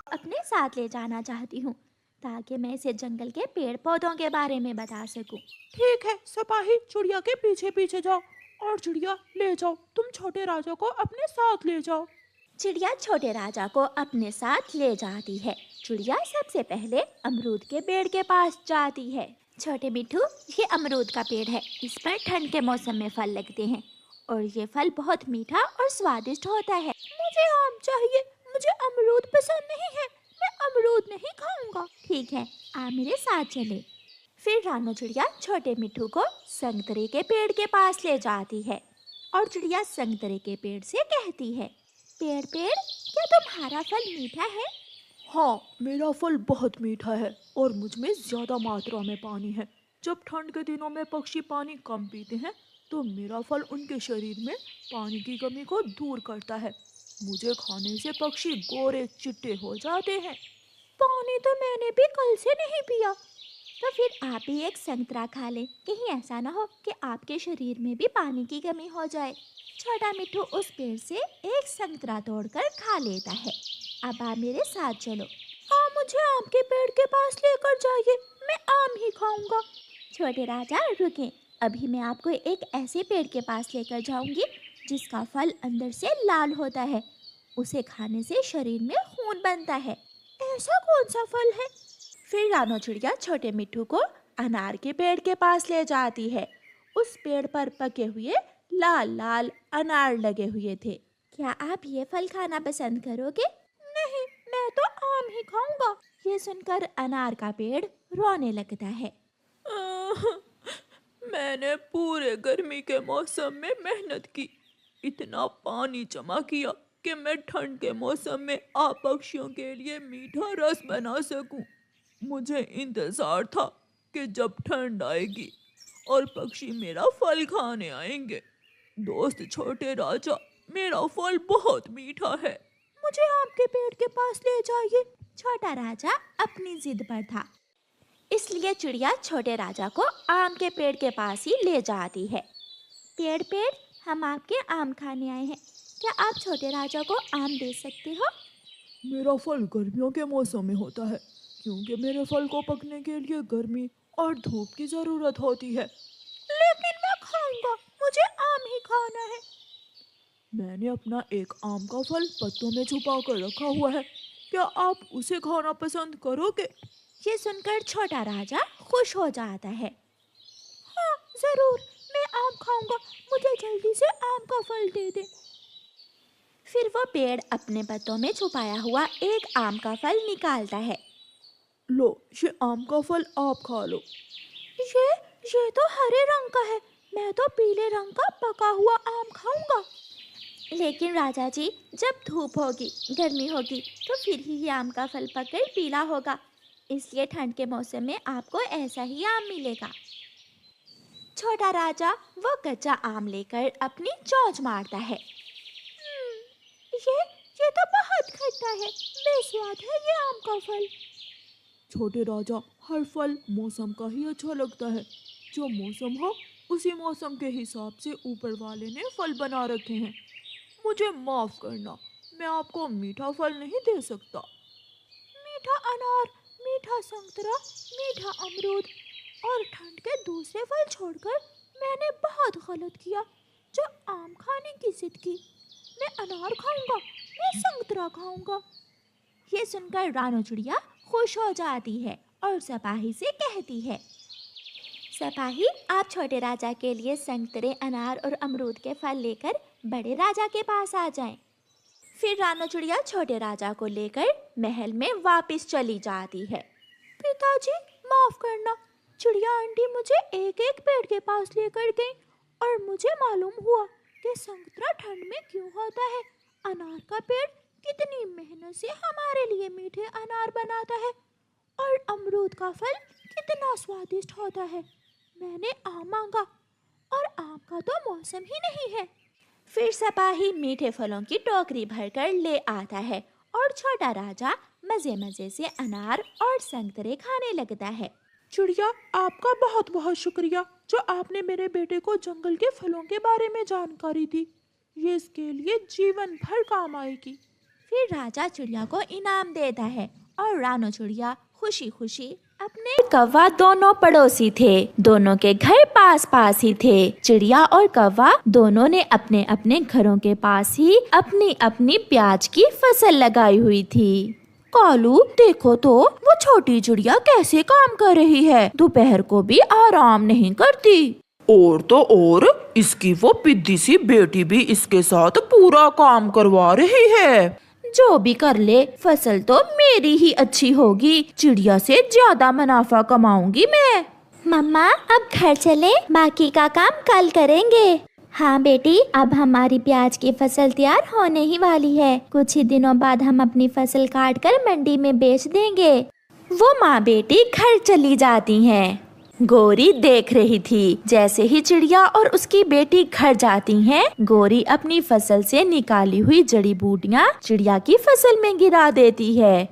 अपने साथ ले जाना चाहती हूँ ताकि मैं इसे जंगल के पेड़ पौधों के बारे में बता सकूं। ठीक है, सिपाही चिड़िया के पीछे पीछे जाओ और चिड़िया ले जाओ, तुम छोटे राजा को अपने साथ ले जाओ। चिड़िया छोटे राजा को अपने साथ ले जाती है। चिड़िया सबसे पहले अमरूद के पेड़ के पास जाती है। छोटे मिट्ठू, ये अमरूद का पेड़ है। इस पर ठंड के मौसम में फल लगते हैं और ये फल बहुत मीठा और स्वादिष्ट होता है। मुझे आम चाहिए, मुझे अमरूद पसंद नहीं है, मैं अमरूद नहीं खाऊंगा। ठीक है, आप मेरे साथ चले। फिर रानो चिड़िया छोटे मिट्ठू को संतरे के पेड़ के पास ले जाती है और चिड़िया संतरे के पेड़ से कहती है, पेड़ पेड़, क्या तुम्हारा फल मीठा है? हाँ, मेरा फल बहुत मीठा है और मुझ में ज्यादा मात्रा में पानी है। जब ठंड के दिनों में पक्षी पानी कम पीते हैं तो मेरा फल उनके शरीर में पानी की कमी को दूर करता है। मुझे खाने से पक्षी गोरे चिट्टे हो जाते हैं। पानी तो मैंने भी कल से नहीं पिया। तो फिर आप भी एक संतरा खा लें, कहीं ऐसा ना हो कि आपके शरीर में भी पानी की कमी हो जाए। छोटा मिट्ठू उस पेड़ से एक संतरा तोड़कर खा लेता है। अब आप मेरे साथ चलो। हाँ, मुझे आम के पेड़ के पास लेकर जाइए, मैं आम ही खाऊंगा। छोटे राजा रुकें, अभी मैं आपको एक ऐसे पेड़ के पास लेकर जाऊंगी जिसका फल अंदर से लाल होता है। उसे खाने से शरीर में खून बनता है। ऐसा कौन सा फल है? फिर रानो चिड़िया छोटे मिट्ठू को अनार के पेड़ के पास ले जाती है। उस पेड़ पर पके हुए लाल लाल अनार लगे हुए थे। क्या आप ये फल खाना पसंद करोगे? नहीं, मैं तो आम ही खाऊंगा। ये सुनकर अनार का पेड़ रोने लगता है। आह, मैंने पूरे गर्मी के मौसम में मेहनत की, इतना पानी जमा किया कि मैं ठंड के मौसम में आप पक्षियों के लिए मीठा रस बना सकूं। मुझे इंतजार था कि जब ठंड आएगी और पक्षी मेरा फल खाने आएंगे। दोस्त छोटे राजा, मेरा फल बहुत मीठा है, मुझे आपके पेड़ के पास ले जाइए। छोटा राजा अपनी जिद पर था, इसलिए चिड़िया छोटे राजा को आम के पेड़ के पास ही ले जाती है। पेड़ पेड़, हम आपके आम खाने आए हैं, क्या आप छोटे राजा को आम दे सकते हो? मेरा फल गर्मियों के मौसम में होता है क्योंकि मेरे फल को पकने के लिए गर्मी और धूप की जरूरत होती है। लेकिन मैं खाऊंगा, मुझे आम ही खाना है। मैंने अपना एक आम का फल पत्तों में छुपा कर रखा हुआ है, क्या आप उसे खाना पसंद करोगे? ये सुनकर छोटा राजा खुश हो जाता है। हाँ, जरूर, मैं आम खाऊंगा, मुझे जल्दी से आम का फल दे दे। फिर वो पेड़ अपने पत्तों में छुपाया हुआ एक आम का फल निकालता है। लो, ये आम का फल आप खा लो। ये तो हरे रंग का है, मैं तो पीले रंग का पका हुआ आम खाऊंगा। लेकिन राजा जी, जब धूप होगी, गर्मी होगी, तो फिर ही ये आम का फल पककर पीला होगा। इसलिए ठंड के मौसम में आपको ऐसा ही आम मिलेगा। छोटा राजा वो कच्चा आम लेकर अपनी चोंच मारता है। ये ये तो बहुत खट्टा है, बेस्वाद है ये आम का फल। छोटे राजा, हर फल मौसम का ही अच्छा लगता है। जो मौसम हो उसी मौसम के हिसाब से ऊपर वाले ने फल बना रखे हैं। मुझे माफ करना, मैं आपको मीठा फल नहीं दे सकता। मीठा अनार, मीठा संतरा, मीठा अमरूद और ठंड के दूसरे फल छोड़कर मैंने बहुत गलत किया जो आम खाने की जिद की। मैं अनार खाऊंगा, मैं संतरा खाऊंगा। ये सुनकर रानो चिड़िया खुश हो जाती है और सिपाही से कहती है, सिपाही, आप छोटे राजा के लिए संतरे, अनार और अमरूद के फल लेकर बड़े राजा के पास आ जाएं। फिर रानो चिड़िया छोटे राजा को लेकर महल में वापस चली जाती है। पिताजी, माफ करना, चिड़िया आंटी मुझे एक एक पेड़ के पास लेकर गई और मुझे मालूम हुआ कि संतरा ठंड में क्यों होता है। अनार का पेड़ कितनी मेहनत से हमारे लिए मीठे अनार बनाता है और अमरूद का फल कितना स्वादिष्ट होता है। मैंने आम मांगा और आम का तो मौसम ही नहीं है। फिर सिपाही मीठे फलों की टोकरी भरकर ले आता है और छोटा राजा मजे मजे से अनार और संतरे खाने लगता है। चिड़िया, आपका बहुत बहुत शुक्रिया जो आपने मेरे बेटे को जंगल के फलों के बारे में जानकारी दी। ये इसके लिए जीवन भर काम आएगी। फिर राजा चिड़िया को इनाम देता है और रानो चिड़िया खुशी खुशी अपने कौवा दोनों पड़ोसी थे। दोनों के घर पास पास ही थे। चिड़िया और कौवा दोनों ने अपने अपने घरों के पास ही अपनी अपनी प्याज की फसल लगाई हुई थी। कालू देखो तो वो छोटी चिड़िया कैसे काम कर रही है, दोपहर को भी आराम नहीं करती। और तो और इसकी वो पिद्दी सी बेटी भी इसके साथ पूरा काम करवा रही है। जो भी कर ले, फसल तो मेरी ही अच्छी होगी, चिड़िया से ज्यादा मुनाफा कमाऊंगी मैं। मम्मा अब घर चले, बाकी का काम कल करेंगे। हाँ बेटी, अब हमारी प्याज की फसल तैयार होने ही वाली है। कुछ ही दिनों बाद हम अपनी फसल काट कर मंडी में बेच देंगे। वो माँ बेटी घर चली जाती हैं। गोरी देख रही थी। जैसे ही चिड़िया और उसकी बेटी घर जाती हैं, गोरी अपनी फसल से निकाली हुई जड़ी बूटियाँ चिड़िया की फसल में गिरा देती है।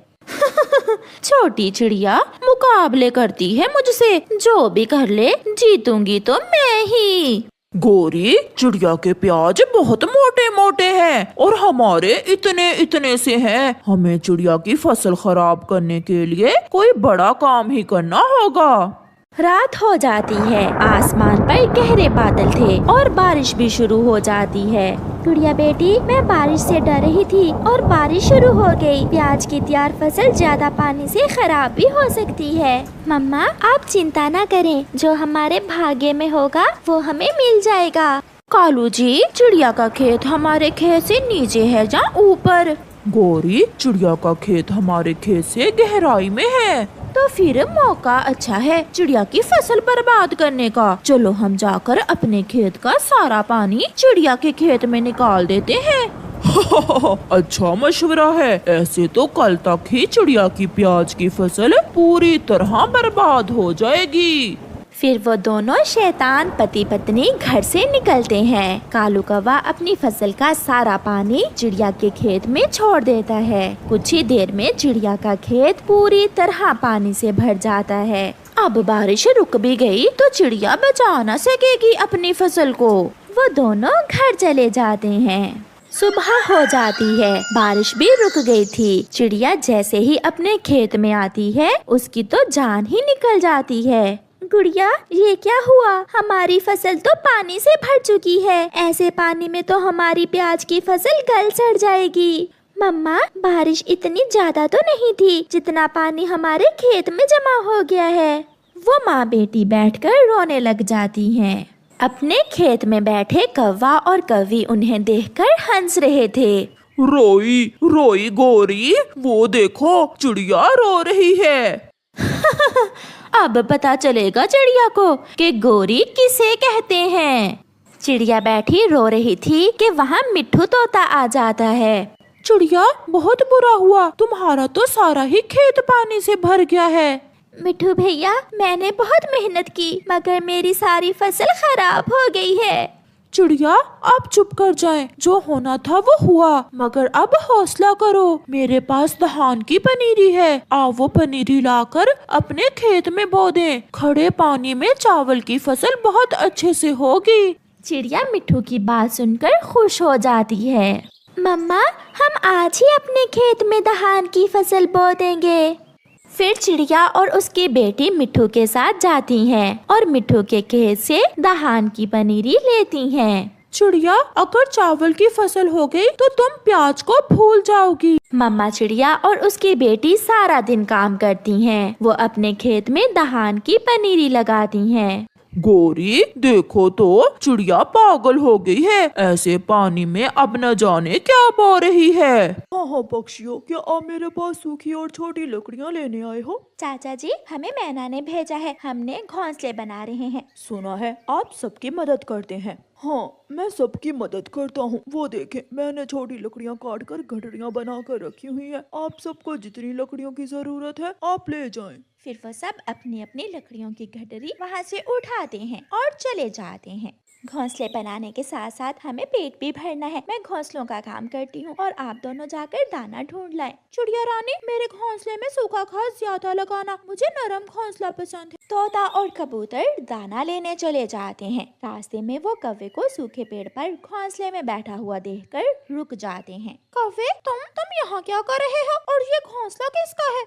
छोटी चिड़िया मुकाबले करती है मुझसे, जो भी कर ले जीतूंगी तो मैं ही। गोरी, चिड़िया के प्याज बहुत मोटे मोटे हैं और हमारे इतने इतने से हैं। हमें चिड़िया की फसल खराब करने के लिए कोई बड़ा काम ही करना होगा। रात हो जाती है। आसमान पर गहरे बादल थे और बारिश भी शुरू हो जाती है। गुड़िया बेटी, मैं बारिश से डर रही थी और बारिश शुरू हो गई। प्याज की तैयार फसल ज्यादा पानी से खराब भी हो सकती है। मम्मा आप चिंता न करें, जो हमारे भाग्य में होगा वो हमें मिल जाएगा। कालू जी, चिड़िया का खेत हमारे खेत से नीचे है या ऊपर? गोरी, चिड़िया का खेत हमारे खेत से गहराई में है। तो फिर मौका अच्छा है चिड़िया की फसल बर्बाद करने का। चलो हम जाकर अपने खेत का सारा पानी चिड़िया के खेत में निकाल देते हैं। अच्छा मशवरा है। ऐसे तो कल तक ही चिड़िया की प्याज की फसल पूरी तरह बर्बाद हो जाएगी। फिर वो दोनों शैतान पति पत्नी घर से निकलते हैं। कालू कौवा अपनी फसल का सारा पानी चिड़िया के खेत में छोड़ देता है। कुछ ही देर में चिड़िया का खेत पूरी तरह पानी से भर जाता है। अब बारिश रुक भी गई तो चिड़िया बचा न सकेगी अपनी फसल को। वो दोनों घर चले जाते हैं। सुबह हो जाती है। बारिश भी रुक गई थी। चिड़िया जैसे ही अपने खेत में आती है, उसकी तो जान ही निकल जाती है। गुड़िया, ये क्या हुआ? हमारी फसल तो पानी से भर चुकी है। ऐसे पानी में तो हमारी प्याज की फसल गल सड़ जाएगी। मम्मा, बारिश इतनी ज्यादा तो नहीं थी जितना पानी हमारे खेत में जमा हो गया है। वो माँ बेटी बैठकर रोने लग जाती हैं। अपने खेत में बैठे कौवा और कौवी उन्हें देखकर हंस रहे थे। रोई रोई गोरी, वो देखो चिड़िया रो रही है। अब पता चलेगा चिड़िया को कि गोरी किसे कहते हैं। चिड़िया बैठी रो रही थी कि वहाँ मिट्ठू तोता आ जाता है। चिड़िया, बहुत बुरा हुआ, तुम्हारा तो सारा ही खेत पानी से भर गया है। मिट्ठू भैया, मैंने बहुत मेहनत की मगर मेरी सारी फसल खराब हो गई है। चिड़िया, आप चुप कर जाएं, जो होना था वो हुआ, मगर अब हौसला करो। मेरे पास धान की पनीरी है, आप वो पनीरी लाकर अपने खेत में बो दें। खड़े पानी में चावल की फसल बहुत अच्छे से होगी। चिड़िया मिट्ठू की बात सुनकर खुश हो जाती है। मम्मा, हम आज ही अपने खेत में धान की फसल बो देंगे। फिर चिड़िया और उसकी बेटी मिट्ठू के साथ जाती हैं और मिट्ठू के खेत से धान की पनीरी लेती हैं। चिड़िया, अगर चावल की फसल हो गई तो तुम प्याज को भूल जाओगी। मम्मा चिड़िया और उसकी बेटी सारा दिन काम करती हैं। वो अपने खेत में धान की पनीरी लगाती हैं। गोरी, देखो तो चिड़िया पागल हो गई है। ऐसे पानी में अब न जाने क्या बो रही है। हाँ पक्षियों, क्या आप मेरे पास सूखी और छोटी लकड़ियाँ लेने आए हो? चाचा जी, हमें मैना ने भेजा है, हमने घोंसले बना रहे हैं। सुना है आप सबकी मदद करते हैं। हाँ, मैं सबकी मदद करता हूँ। वो देखें, मैंने छोटी लकड़ियाँ काट कर गठरियाँ बना कर रखी हुई है। आप सबको जितनी लकड़ियों की जरूरत है आप ले जाएं। फिर वो सब अपनी अपनी लकड़ियों की गठरी वहाँ से उठाते हैं और चले जाते हैं। घोंसले बनाने के साथ साथ हमें पेट भी भरना है। मैं घोंसलों का काम करती हूँ और आप दोनों जाकर दाना ढूंढ लाएं। चिड़िया रानी, मेरे घोंसले में सूखा घास ज्यादा लगाना, मुझे नरम घोंसला पसंद है। तोता और कबूतर दाना लेने चले जाते हैं। रास्ते में वो कौवे को सूखे पेड़ पर घोंसले में बैठा हुआ देखकर रुक जाते हैं। कौवे, तुम यहाँ क्या कर रहे हो और ये घोंसला किसका है?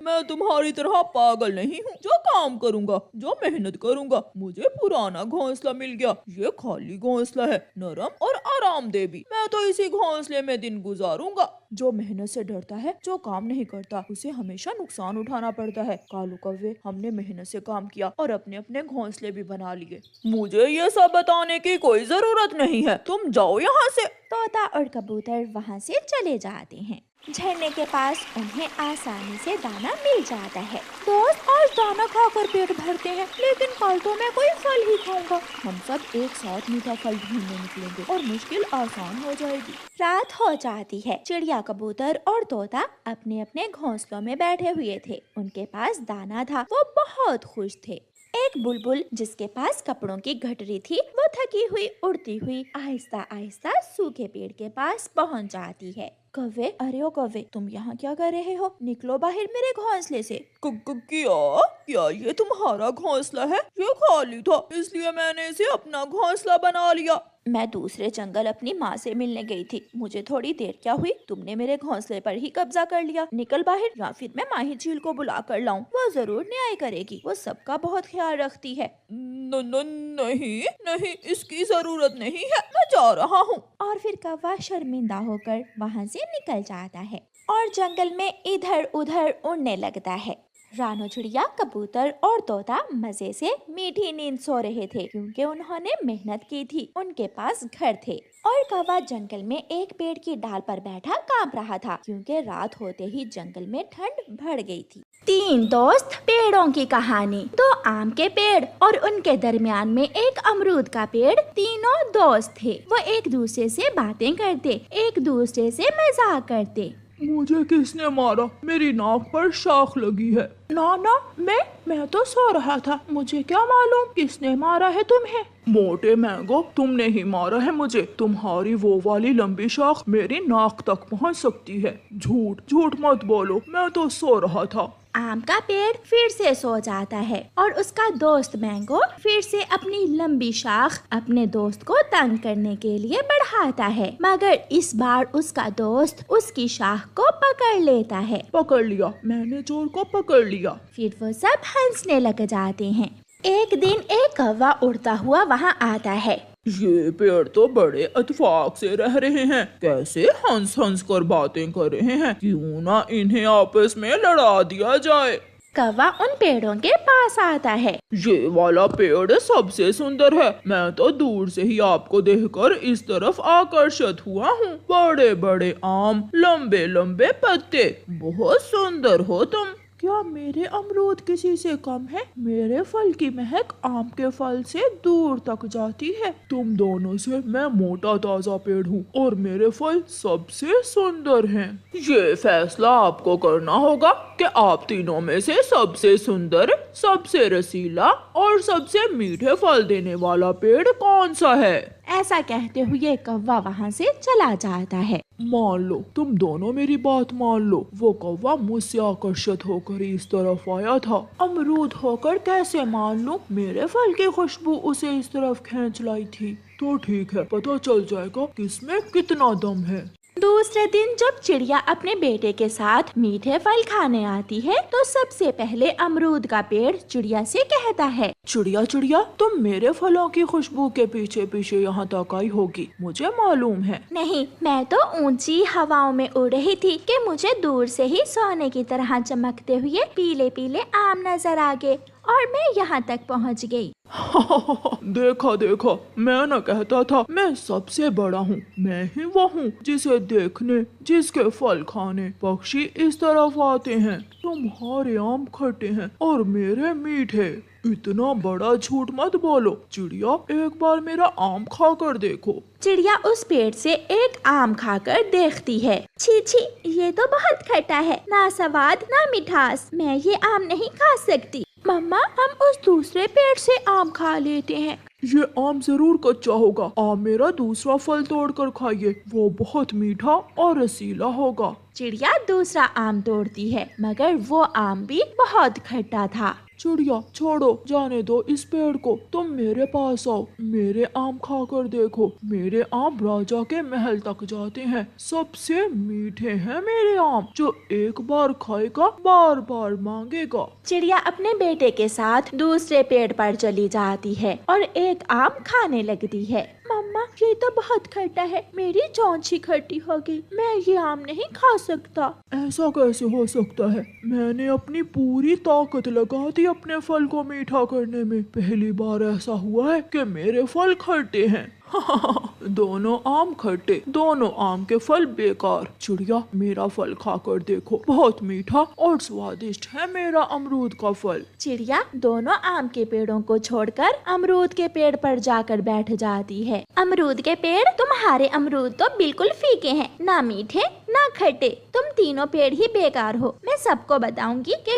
मैं तुम्हारी तरह पागल नहीं हूँ जो काम करूँगा, जो मेहनत करूँगा। मुझे पुराना घोंसला मिल गया। ये खाली घोंसला है, नरम और आरामदेह भी। मैं तो इसी घोंसले में दिन गुजारूंगा। जो मेहनत से डरता है, जो काम नहीं करता, उसे हमेशा नुकसान उठाना पड़ता है। कालू कौवे, हमने मेहनत से काम किया और अपने अपने घोंसले भी बना लिए। मुझे ये सब बताने की कोई जरूरत नहीं है, तुम जाओ यहाँ से। तोता और कबूतर वहाँ से चले जाते हैं। झरने के पास उन्हें आसानी से दाना मिल जाता है। दोस्त, आज दाना खाकर पेट भरते हैं, लेकिन कल तो मैं कोई फल ही खाऊंगा। हम सब एक साथ मीठा फल ढूंढने निकलेंगे और मुश्किल आसान हो जाएगी। रात हो जाती है। चिड़िया, कबूतर और तोता अपने अपने घोंसलों में बैठे हुए थे। उनके पास दाना था। वो बहुत खुश थे। एक बुलबुल जिसके पास कपड़ों की गठरी थी, वो थकी हुई उड़ती हुई आहिस्ता आहिस्ता सूखे पेड़ के पास पहुंच जाती है। कौवे, अरे ओ कौवे, तुम यहाँ क्या कर रहे हो? निकलो बाहर मेरे घोंसले से। क्या ये तुम्हारा घोंसला है? ये खाली था, इसलिए मैंने इसे अपना घोंसला बना लिया। मैं दूसरे जंगल अपनी माँ से मिलने गई थी। मुझे थोड़ी देर क्या हुई, तुमने मेरे घोंसले पर ही कब्जा कर लिया। निकल बाहर, या फिर मैं माही झील को बुला कर लाऊं। वो जरूर न्याय करेगी। वो सबका बहुत ख्याल रखती है। नहीं, इसकी जरूरत नहीं है, मैं जा रहा हूँ। और फिर कौवा शर्मिंदा होकर वहाँ से निकल जाता है और जंगल में इधर उधर उड़ने लगता है। रानो चिड़िया, कबूतर और तोता मजे से मीठी नींद सो रहे थे, क्योंकि उन्होंने मेहनत की थी। उनके पास घर थे। और कौवा जंगल में एक पेड़ की डाल पर बैठा कांप रहा था, क्योंकि रात होते ही जंगल में ठंड बढ़ गई थी। 3 दोस्त, पेड़ों की कहानी। 2 आम के पेड़ और उनके दरमियान में एक अमरूद का पेड़। तीनों दोस्त थे। वो एक दूसरे से बातें करते, एक दूसरे से मजाक करते। मुझे किसने मारा? मेरी नाक पर शाख लगी है। ना, मैं तो सो रहा था। मुझे क्या मालूम किसने मारा है तुम्हें? मोटे मैंगो, तुमने ही मारा है मुझे। तुम्हारी वो वाली लंबी शाख मेरी नाक तक पहुंच सकती है। झूठ मत बोलो, मैं तो सो रहा था। आम का पेड़ फिर से सो जाता है और उसका दोस्त मैंगो फिर से अपनी लंबी शाख अपने दोस्त को तंग करने के लिए बढ़ाता है, मगर इस बार उसका दोस्त उसकी शाख को पकड़ लेता है। पकड़ लिया, मैंने चोर को पकड़ लिया। फिर वो सब हंसने लग जाते हैं। एक दिन एक कौवा उड़ता हुआ वहाँ आता है। ये पेड़ तो बड़े इत्तेफाक से रह रहे हैं। कैसे हंस कर बातें कर रहे हैं। क्यों ना इन्हें आपस में लड़ा दिया जाए। कौवा उन पेड़ों के पास आता है। ये वाला पेड़ सबसे सुंदर है। मैं तो दूर से ही आपको देखकर इस तरफ आकर्षित हुआ हूँ। बड़े बड़े आम, लंबे लंबे पत्ते, बहुत सुंदर हो तुम। क्या मेरे अमरूद किसी से कम है? मेरे फल की महक आम के फल से दूर तक जाती है। तुम दोनों से मैं मोटा ताजा पेड़ हूँ और मेरे फल सबसे सुंदर हैं। ये फैसला आपको करना होगा कि आप तीनों में से सबसे सुंदर, सबसे रसीला और सबसे मीठे फल देने वाला पेड़ कौन सा है। ऐसा कहते हुए कौवा वहाँ से चला जाता है। मान लो, तुम दोनों मेरी बात मान लो। वो कौवा मुझसे आकर्षित होकर इस तरफ आया था। अमरूद होकर कैसे मान लूं? मेरे फल की खुशबू उसे इस तरफ खींच लाई थी। तो ठीक है, पता चल जाएगा किसमें कितना दम है। दूसरे दिन जब चिड़िया अपने बेटे के साथ मीठे फल खाने आती है, तो सबसे पहले अमरूद का पेड़ चिड़िया से कहता है, चिड़िया, तुम मेरे फलों की खुशबू के पीछे पीछे यहाँ तक आई होगी, मुझे मालूम है। नहीं, मैं तो ऊंची हवाओं में उड़ रही थी कि मुझे दूर से ही सोने की तरह चमकते हुए पीले पीले आम नजर आ गए और मैं यहाँ तक पहुँच गई। देखा, मैं न कहता था मैं सबसे बड़ा हूँ। मैं ही वो हूँ जिसे देखने, जिसके फल खाने पक्षी इस तरफ आते हैं। तुम्हारे आम खट्टे हैं और मेरे मीठे। इतना बड़ा झूठ मत बोलो। चिड़िया, एक बार मेरा आम खा कर देखो। चिड़िया उस पेड़ से एक आम खाकर देखती है। छी, ये तो बहुत खट्टा है, ना स्वाद ना मिठास। मैं ये आम नहीं खा सकती। मम्मा, हम उस दूसरे पेड़ से आम खा लेते हैं। ये आम जरूर कच्चा होगा। आप मेरा दूसरा फल तोड़कर खाइए, वो बहुत मीठा और रसीला होगा। चिड़िया दूसरा आम तोड़ती है, मगर वो आम भी बहुत खट्टा था। चिड़िया छोड़ो, जाने दो इस पेड़ को, तुम मेरे पास आओ, मेरे आम खाकर देखो। मेरे आम राजा के महल तक जाते हैं, सबसे मीठे हैं मेरे आम, जो एक बार खाएगा बार बार मांगेगा। चिड़िया अपने बेटे के साथ दूसरे पेड़ पर चली जाती है और एक आम खाने लगती है। मम्मा, ये तो बहुत खट्टा है, मेरी चौंची खट्टी होगी, मैं ये आम नहीं खा सकता। ऐसा कैसे हो सकता है? मैंने अपनी पूरी ताकत लगा दी अपने फल को मीठा करने में। पहली बार ऐसा हुआ है कि मेरे फल खट्टे हैं। दोनों आम खट्टे, दोनों आम के फल बेकार। चिड़िया, मेरा फल खाकर देखो, बहुत मीठा और स्वादिष्ट है मेरा अमरूद का फल। चिड़िया दोनों आम के पेड़ों को छोड़कर अमरूद के पेड़ पर जाकर बैठ जाती है। अमरूद के पेड़, तुम्हारे अमरूद तो बिल्कुल फीके हैं, ना मीठे ना खट्टे, तुम तीनों पेड़ ही बेकार हो। मैं सबको बताऊंगी कि